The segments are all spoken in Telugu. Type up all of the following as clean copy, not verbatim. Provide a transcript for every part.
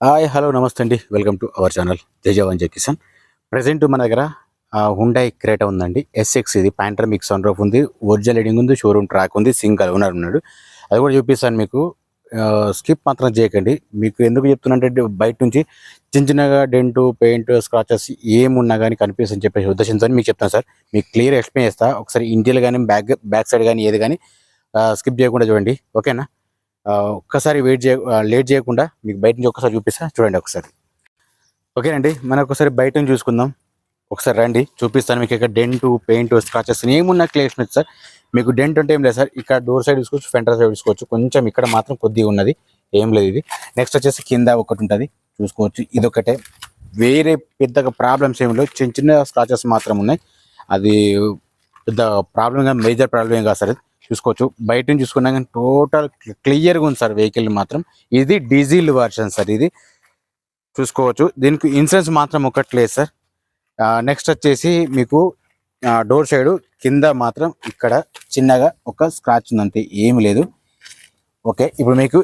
హాయ్ హలో నమస్తే అండి. వెల్కమ్ టు అవర్ ఛానల్ జై కిసాన్. ప్రజెంట్ మన దగ్గర హుండాయ్ క్రేటా ఉందండి. ఎస్ఎక్స్ ఇది పాంట్రమిక్ సన్ రూఫ్ ఉంది, ఒరిజినల్ ఎడింగ్ ఉంది, షోరూమ్ ట్రాక్ ఉంది, సింగల్ ఓనర్ ఉన్నాడు. అది కూడా చూపిస్తాను మీకు. స్కిప్ మాత్రం చేయకండి. మీకు ఎందుకు చెప్తున్నట్టే బయట నుంచి చిన్న చిన్నగా డెంటు పెయింట్ స్క్రాచెస్ ఏమున్నా కానీ కనిపిస్తుందని చెప్పేసి ఉద్దేశంతో మీకు చెప్తాను సార్. మీకు క్లియర్ ఎక్స్ప్లెయిన్ చేస్తా. ఒకసారి ఇంటీరియర్ కానీ బ్యాక్ సైడ్ కానీ ఏది కానీ స్కిప్ చేయకుండా చూడండి, ఓకేనా? ఒక్కసారి లేట్ చేయకుండా మీకు బయట నుంచి ఒకసారి చూపిస్తా, చూడండి ఒకసారి. ఓకేనండి, మనం ఒకసారి బయట నుంచి చూసుకుందాం. ఒకసారి రండి, చూపిస్తాను మీకు. ఇక్కడ డెంటు పెయింట్ స్క్రాచెస్ ఏమున్నా క్లియర్ సార్. మీకు డెంట్ అంటే ఏం లేదు సార్. ఇక్కడ డోర్ సైడ్ చూసుకోవచ్చు, ఫ్రంట్ సైడ్ చూసుకోవచ్చు. కొంచెం ఇక్కడ మాత్రం కొద్దిగా ఉన్నది, ఏం లేదు ఇది. నెక్స్ట్ వచ్చేసి కింద ఒకటి ఉంటుంది చూసుకోవచ్చు. ఇది ఒకటే, వేరే పెద్దగా ప్రాబ్లమ్స్ ఏమి లేవు. చిన్న చిన్న స్క్రాచెస్ మాత్రం ఉన్నాయి. అది పెద్ద ప్రాబ్లం కాదు, మేజర్ ప్రాబ్లం ఏం కాదు సార్. చూసుకోవచ్చు. బయట నుంచి చూసుకున్నా కానీ టోటల్ క్లియర్గా ఉంది సార్ వెహికల్ మాత్రం. ఇది డీజిల్ వర్షన్ సార్. ఇది చూసుకోవచ్చు. దీనికి ఇన్సూరెన్స్ మాత్రం ఒకటి లేదు సార్. నెక్స్ట్ వచ్చేసి మీకు డోర్ సైడ్ కింద మాత్రం ఇక్కడ చిన్నగా ఒక స్క్రాచ్ ఉందంటే ఏమి లేదు. ఓకే, ఇప్పుడు మీకు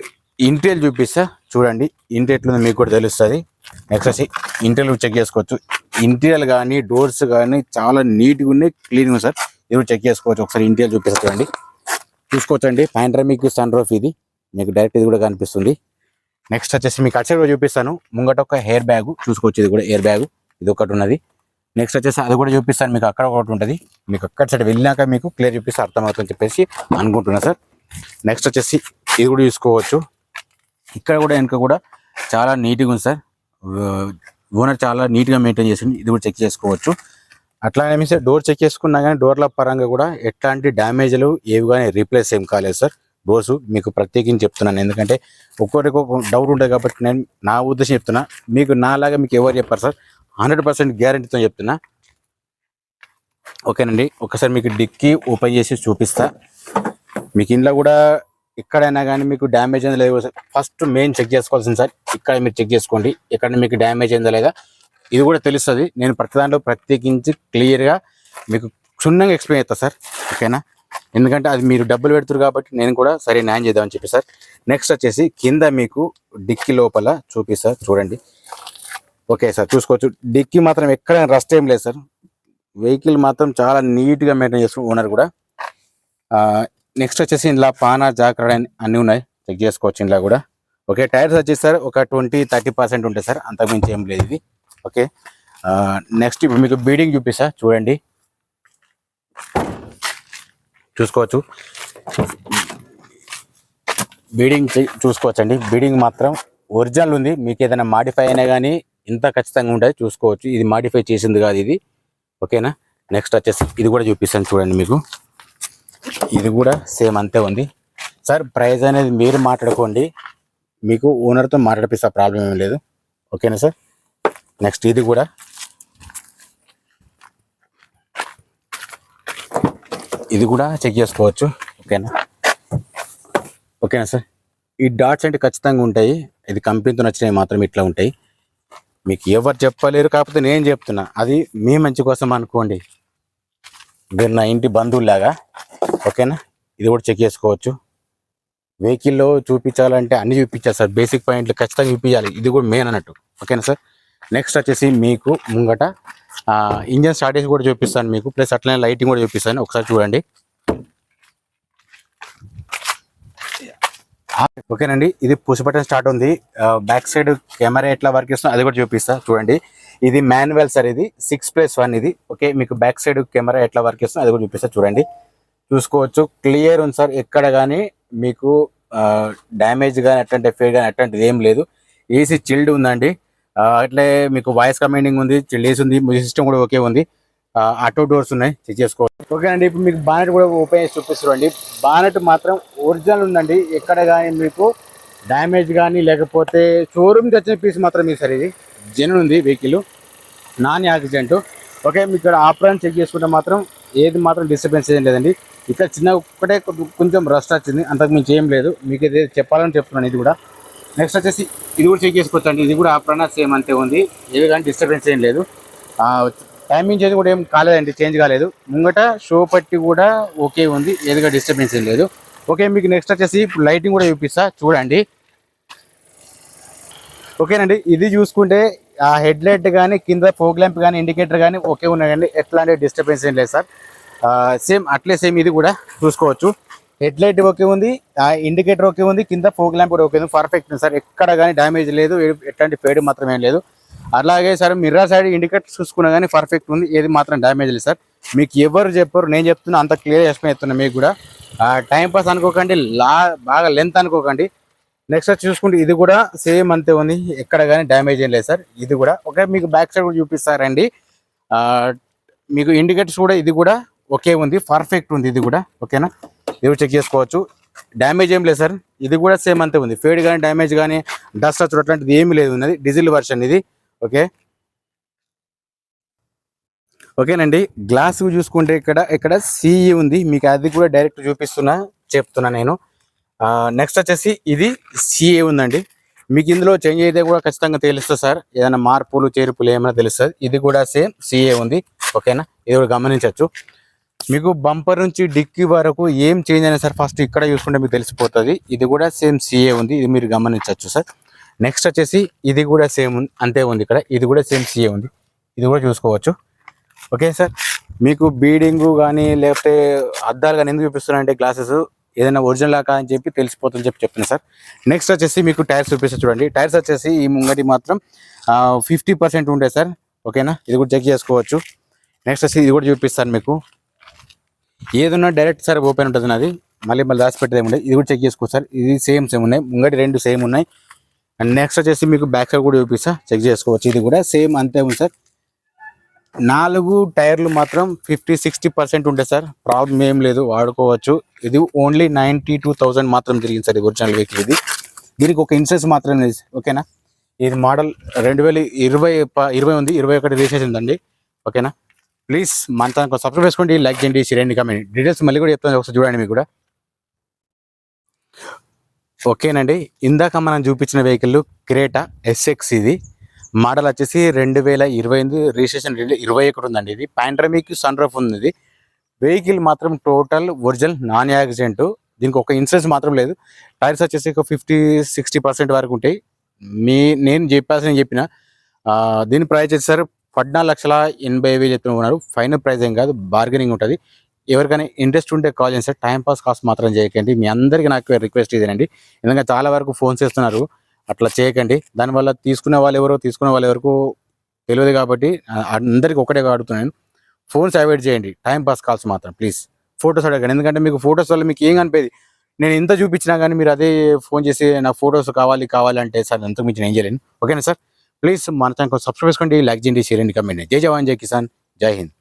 ఇంటీరియర్ చూపిస్తా, చూడండి. ఇంటీరియర్ మీకు కూడా తెలుస్తుంది. నెక్స్ట్ వచ్చి ఇంటీరియర్ చెక్ చేసుకోవచ్చు. ఇంటీరియర్ కానీ డోర్స్ కానీ చాలా నీట్గా ఉన్నాయి, క్లీన్గా ఉంది సార్. ఇది చెక్ చేసుకోవచ్చు. ఒకసారి ఇంటీరియర్ చూపిస్తా, చూడండి. చూసుకోవచ్చండి. పాంట్రమిక్ సన్ రూఫ్ ఇది మీకు డైరెక్ట్ ఇది కూడా కనిపిస్తుంది. నెక్స్ట్ వచ్చేసి మీకు అటు సైడ్ కూడా చూపిస్తాను. ముంగట ఒక హెయిర్ బ్యాగ్ చూసుకోవచ్చు. ఇది కూడా ఎయిర్ బ్యాగ్, ఇది ఒకటి ఉన్నది. నెక్స్ట్ వచ్చేసి అది కూడా చూపిస్తాను మీకు. అక్కడ ఒకటి ఉంటుంది. మీకు అక్కడ సైడ్ వెళ్ళినాక మీకు క్లియర్ చూపిస్తే అర్థమవుతుందని చెప్పేసి అనుకుంటున్నా సార్. నెక్స్ట్ వచ్చేసి ఇది కూడా చూసుకోవచ్చు. ఇక్కడ కూడా వెనుక కూడా చాలా నీట్గా ఉంది సార్. ఓనర్ చాలా నీట్గా మెయింటైన్ చేసింది. ఇది కూడా చెక్ చేసుకోవచ్చు. అట్లానే మీన్స్ డోర్ చెక్ చేసుకున్నా కానీ డోర్ల పరంగా కూడా ఎట్లాంటి డ్యామేజ్లు ఏవి కానీ రీప్లేస్ ఏం కాలేదు సార్. డోర్స్ మీకు ప్రత్యేకించి చెప్తున్నాను, ఎందుకంటే ఒక్కొక్కరికి ఒక డౌట్ ఉంటుంది కాబట్టి నేను నా ఉద్దేశం చెప్తున్నా. మీకు నాలాగా మీకు ఎవరు చెప్పారు సార్, 100% గ్యారంటీతో చెప్తున్నా. ఓకేనండి, ఒకసారి మీకు డిక్కీ ఓపెన్ చేసి చూపిస్తా. మీకు ఇంట్లో కూడా ఎక్కడైనా కానీ మీకు డ్యామేజ్ అయిందా లేదా ఫస్ట్ మెయిన్ చెక్ చేసుకోవాల్సింది సార్. ఇక్కడ మీరు చెక్ చేసుకోండి, ఎక్కడ మీకు డ్యామేజ్ అయిందా లేదా ఇది కూడా తెలుస్తుంది. నేను ప్రతి దాంట్లో ప్రత్యేకించి క్లియర్గా మీకు క్షుణ్ణంగా ఎక్స్ప్లెయిన్ చేస్తా సార్, ఓకేనా? ఎందుకంటే అది మీరు డబ్బులు పెడుతురు కాబట్టి నేను కూడా సరే న్యాయం చేద్దామని చెప్పి సార్. నెక్స్ట్ వచ్చేసి కింద మీకు డిక్కీ లోపల చూపిస్తా, చూడండి. ఓకే సార్, చూసుకోవచ్చు. డిక్కీ మాత్రం ఎక్కడ రస్ట్ ఏం లేదు సార్. వెహికల్ మాత్రం చాలా నీట్గా మెయింటైన్ చేస్తారు ఓనర్ కూడా. నెక్స్ట్ వచ్చేసి ఇందులో పానా జాగ్రత్త అన్నీ ఉన్నాయి, చెక్ చేసుకోవచ్చు ఇందులో కూడా. ఓకే, టైర్స్ వచ్చేసి సార్ ఒక 20-30% ఉంటాయి సార్, అంతకుమించి ఏం లేదు ఇది. ఓకే, నెక్స్ట్ ఇప్పుడు మీకు బీడింగ్ చూపిస్తా, చూడండి. చూసుకోవచ్చు. బీడింగ్ చూసుకోవచ్చండి. బీడింగ్ మాత్రం ఒరిజినల్ ఉంది. మీకు ఏదైనా మాడిఫై అయినా కానీ ఇంత ఖచ్చితంగా ఉంటుంది, చూసుకోవచ్చు. ఇది మాడిఫై చేసింది కాదు ఇది, ఓకేనా? నెక్స్ట్ వచ్చేసి ఇది కూడా చూపిస్తాను, చూడండి. మీకు ఇది కూడా సేమ్ అంతే ఉంది సార్. ప్రైస్ అనేది మీరు మాట్లాడుకోండి, మీకు ఓనర్తో మాట్లాడిపిస్తా, ప్రాబ్లం ఏం లేదు, ఓకేనా సార్? నెక్స్ట్ ఇది కూడా చెక్ చేసుకోవచ్చు, ఓకేనా? ఓకేనా సార్? ఈ డాట్స్ అంటే ఖచ్చితంగా ఉంటాయి. ఇది కంపెనీతో నచ్చినవి మాత్రం ఇట్లా ఉంటాయి. మీకు ఎవరు చెప్పలేరు, కాకపోతే నేను చెప్తున్నా. అది మీ మంచి కోసం అనుకోండి, మీరు నా ఇంటి బంధువులాగా, ఓకేనా? ఇది కూడా చెక్ చేసుకోవచ్చు. వెహికల్లో చూపించాలంటే అన్ని చూపించాలి సార్. బేసిక్ పాయింట్లు ఖచ్చితంగా చూపించాలి, ఇది కూడా మెయిన్ అన్నట్టు, ఓకేనా సార్? నెక్స్ట్ వచ్చేసి మీకు ముంగట ఇంజన్ స్టార్టేజ్ కూడా చూపిస్తాను మీకు, ప్లస్ అట్లనే లైటింగ్ కూడా చూపిస్తాను. ఒకసారి చూడండి, ఓకేనండి. ఇది పుష్ బటన్ స్టార్ట్ ఉంది. బ్యాక్ సైడ్ కెమెరా ఎట్లా వర్క్ చేస్తుందో అది కూడా చూపిస్తా, చూడండి. ఇది మాన్యువల్ సార్, ఇది 6+1 ఇది. ఓకే, మీకు బ్యాక్ సైడ్ కెమెరా ఎట్లా వర్క్ చేస్తుందో అది కూడా చూపిస్తా, చూడండి. చూసుకోవచ్చు, క్లియర్ ఉంది సార్. ఎక్కడ కానీ మీకు డ్యామేజ్ కానీ అట్లాంటి ఎఫెక్ట్ కానీ అట్లాంటిది ఏం లేదు. ఏసీ చిల్డ్ ఉందండి. అట్లే మీకు వాయిస్ కమాండింగ్ ఉంది, చిల్డ్ ఉంది, మ్యూజిక్ సిస్టమ్ కూడా ఓకే ఉంది. ఆటో డోర్స్ ఉన్నాయి, చెక్ చేసుకోవచ్చు. ఓకే అండి, ఇప్పుడు మీకు బానెట్ కూడా ఓపెన్ చేసి చూపిస్తారండి. బానెట్ మాత్రం ఒరిజినల్ ఉందండి. ఎక్కడ కానీ మీకు డ్యామేజ్ కానీ లేకపోతే షోరూమ్కి వచ్చిన పీస్ మాత్రం మీ సార్. ఇది జెన్యూన్ ఉంది వెహికల్, నాన్ యాక్సిడెంట్. ఓకే, మీకు ఇక్కడ ఆపరేషన్ చెక్ చేసుకుంటే మాత్రం ఏది మాత్రం డిస్టర్బెన్స్ ఏం లేదండి. ఇక్కడ చిన్న ఒక్కటే కొంచెం రస్ట్ వచ్చింది, అంతకు మించి ఏం లేదు. మీకు ఇది చెప్పాలని చెప్తున్నాను. ఇది కూడా నెక్స్ట్ వచ్చేసి ఇది కూడా చెక్ చేసుకోవచ్చు అండి. ఇది కూడా ఆపరేషన్ సేమ్ అంతే ఉంది, ఏవి కానీ డిస్టర్బెన్స్ ఏం లేదు. టైమింగ్ చేంజ్ కూడా ఏం కాలేదండి, చేంజ్ కాలేదు. ముంగట షో పట్టి కూడా ఓకే ఉంది, ఏదిగా డిస్టర్బెన్స్ ఏం లేదు. ఓకే, మీకు నెక్స్ట్ వచ్చేసి లైటింగ్ కూడా చూపిస్తా, చూడండి. ఓకేనండి. ఇది చూసుకుంటే ఆ హెడ్ లైట్ కానీ కింద ఫోగ్ ల్యాంప్ కానీ ఇండికేటర్ కానీ ఓకే ఉన్నాయండి. ఎట్లాంటి డిస్టర్బెన్స్ ఏం లేదు సార్. సేమ్ అట్లే సేమ్ ఇది కూడా చూసుకోవచ్చు. హెడ్ లైట్ ఓకే ఉంది, ఆ ఇండికేటర్ ఓకే ఉంది, కింద ఫోగ్ ల్యాంప్ కూడా ఓకే ఉంది. పర్ఫెక్ట్ ఉంది సార్. ఎక్కడ కానీ డ్యామేజ్ లేదు, ఎట్లాంటి ఫేడ్ మాత్రం ఏం లేదు. అలాగే సార్ మిర్రర్ సైడ్ ఇండికేటర్ చూసుకున్నా కానీ పర్ఫెక్ట్ ఉంది, ఏది మాత్రం డ్యామేజ్ లేదు సార్. మీకు ఎవరు చెప్పరు, నేను చెప్తున్నా, అంత క్లియర్ ఎక్స్ప్లెయిన్ చేస్తున్నా మీకు కూడా. టైం పాస్ అనుకోకండి, బాగా లెంత్ అనుకోకండి. నెక్స్ట్ చూసుకుంటే ఇది కూడా సేమ్ అంతే ఉంది, ఎక్కడ కానీ డ్యామేజ్ ఏం లేదు సార్. ఇది కూడా ఓకే. మీకు బ్యాక్ సైడ్ కూడా చూపిస్తారండి. మీకు ఇండికేటర్స్ కూడా ఇది కూడా ఓకే ఉంది, పర్ఫెక్ట్ ఉంది ఇది కూడా. ఓకేనా, ఇది చెక్ చేసుకోవచ్చు. డ్యామేజ్ ఏం లేదు సార్. ఇది కూడా సేమ్ అంతే ఉంది, ఫేడ్ కానీ డ్యామేజ్ కానీ డస్ట్ వచ్చి అట్లాంటిది ఏమి లేదు. ఉన్నది డీజిల్ వర్షన్ ఇది. ఓకే ఓకేనండి. గ్లాస్ చూసుకుంటే ఇక్కడ సిఈ ఉంది, మీకు అది కూడా డైరెక్ట్ చెప్తున్నా నేను. నెక్స్ట్ వచ్చేసి ఇది సిఏ ఉందండి. మీకు ఇందులో చేంజ్ అయితే కూడా ఖచ్చితంగా తెలుస్తుంది సార్, ఏదైనా మార్పులు చేర్పులు ఏమైనా తెలుస్తుంది. ఇది కూడా సేమ్ సిఏ ఉంది. ఓకేనా, ఇది కూడా గమనించవచ్చు. మీకు బంపర్ నుంచి డిక్కీ వరకు ఏం చేంజ్ అయినా సార్ ఫస్ట్ ఇక్కడ చూసుకుంటే మీకు తెలిసిపోతుంది. ఇది కూడా సేమ్ సిఏ ఉంది, ఇది మీరు గమనించవచ్చు సార్. నెక్స్ట్ వచ్చేసి ఇది కూడా సేమ్ అంతే ఉంది ఇక్కడ, ఇది కూడా సేమ్ సిఏ ఉంది, ఇది కూడా చూసుకోవచ్చు. ఓకే సార్, మీకు బీడింగ్ కానీ లేకపోతే అద్దాలు కానీ ఎందుకు చూపిస్తున్నారంటే గ్లాసెస్ ఏదైనా ఒరిజినల్ లాగా అని చెప్పి తెలిసిపోతుందని చెప్పిన సార్. నెక్స్ట్ వచ్చేసి మీకు టైర్స్ చూపిస్తారు చూడండి. టైర్స్ వచ్చేసి ఈ ముంగటి మాత్రం 50% ఉంటాయి సార్. ఓకేనా, ఇది కూడా చెక్ చేసుకోవచ్చు. నెక్స్ట్ వచ్చి ఇది కూడా చూపిస్తాను మీకు. ఏదన్నా డైరెక్ట్ సార్ ఓపెన్ ఉంటుంది నాది, మళ్ళీ దాచిపెట్టేది ఉండదు. ఇది కూడా చెక్ చేసుకోవచ్చు సార్. ఇది సేమ్ ఉన్నాయి, ముంగటి రెండు సేమ్ ఉన్నాయి. అండ్ నెక్స్ట్ వచ్చేసి మీకు బ్యాక్ సైడ్ కూడా చూపిస్తా, చెక్ చేసుకోవచ్చు. ఇది కూడా సేమ్ అంతే ఉంది సార్. 4 టైర్లు మాత్రం 50-60% ఉంటాయి సార్, ప్రాబ్లం ఏం లేదు, వాడుకోవచ్చు. ఇది ఓన్లీ 92,000 మాత్రం తిరిగింది సార్, ఇది ఒరిజినల్ వెహికల్. ఇది దీనికి ఒక ఇన్సూరెన్స్ మాత్రం లేదు. ఓకేనా, ఇది మోడల్ 2020 ఉంది, 21 రిజిస్ట్రేషన్ ఉందండి. ఓకేనా, ప్లీజ్ మన ఛానల్ సబ్స్క్రైబ్ చేసుకోండి, లైక్ చేయండి, షేర్ చేయండి, కామెంట్. డీటెయిల్స్ మళ్ళీ కూడా చెప్తాను, ఒకసారి చూడండి మీకు కూడా. ఓకేనండి, ఇందాక మనం చూపించిన వెహికల్ క్రేటా ఎస్ఎక్స్. ఇది మోడల్ వచ్చేసి 2020 రిజిస్ట్రేషన్ 21 ఉందండి. ఇది పాండ్రమిక్ సన్ రూఫ్ ఉంది. ఇది వెహికల్ మాత్రం టోటల్ ఒరిజినల్ నాన్ యాక్సిడెంట్, దీనికి ఒక ఇన్సూరెన్స్ మాత్రం లేదు. టైర్స్ వచ్చేసి ఒక 50-60% వరకు ఉంటాయి. నేను చెప్పిన దీని ప్రైస్ వచ్చేసి సార్ 14,80,000 చెప్తున్నారు. ఫైనల్ ప్రైస్ ఏం కాదు, బార్గెనింగ్ ఉంటుంది. ఎవరికైనా ఇంట్రెస్ట్ ఉంటే కాల్ చేయండి సార్. టైంపాస్ కాస్ట్ మాత్రం చేయకండి. మీ అందరికీ నాకు రిక్వెస్ట్ ఇదేనండి, ఎందుకంటే చాలా వరకు ఫోన్ చేస్తున్నారు, అట్లా చేయకండి. దానివల్ల తీసుకునే వాళ్ళు ఎవరికి తెలియదు. కాబట్టి అందరికీ ఒకటే అడుగుతున్నాను, ఫోన్స్ అవాయిడ్ చేయండి. టైంపాస్ కాల్స్ మాత్రం ప్లీజ్. ఫొటోస్ అడగండి, ఎందుకంటే మీకు ఫొటోస్ వల్ల మీకు ఏం కనిపేది. నేను ఎంత చూపించినా కానీ మీరు అదే ఫోన్ చేసి నాకు ఫొటోస్ కావాలి అంటే సార్ అంతకు మించి నేను చేయలేను. ఓకేనా సార్, ప్లీజ్ మన ఛానల్ సబ్స్క్రైబ్ చేసుకోండి, లైక్ చేయండి, షేర్ చేయండి, కమెంట్. జై జవాన్, జై కిసాన్, జై హింద్.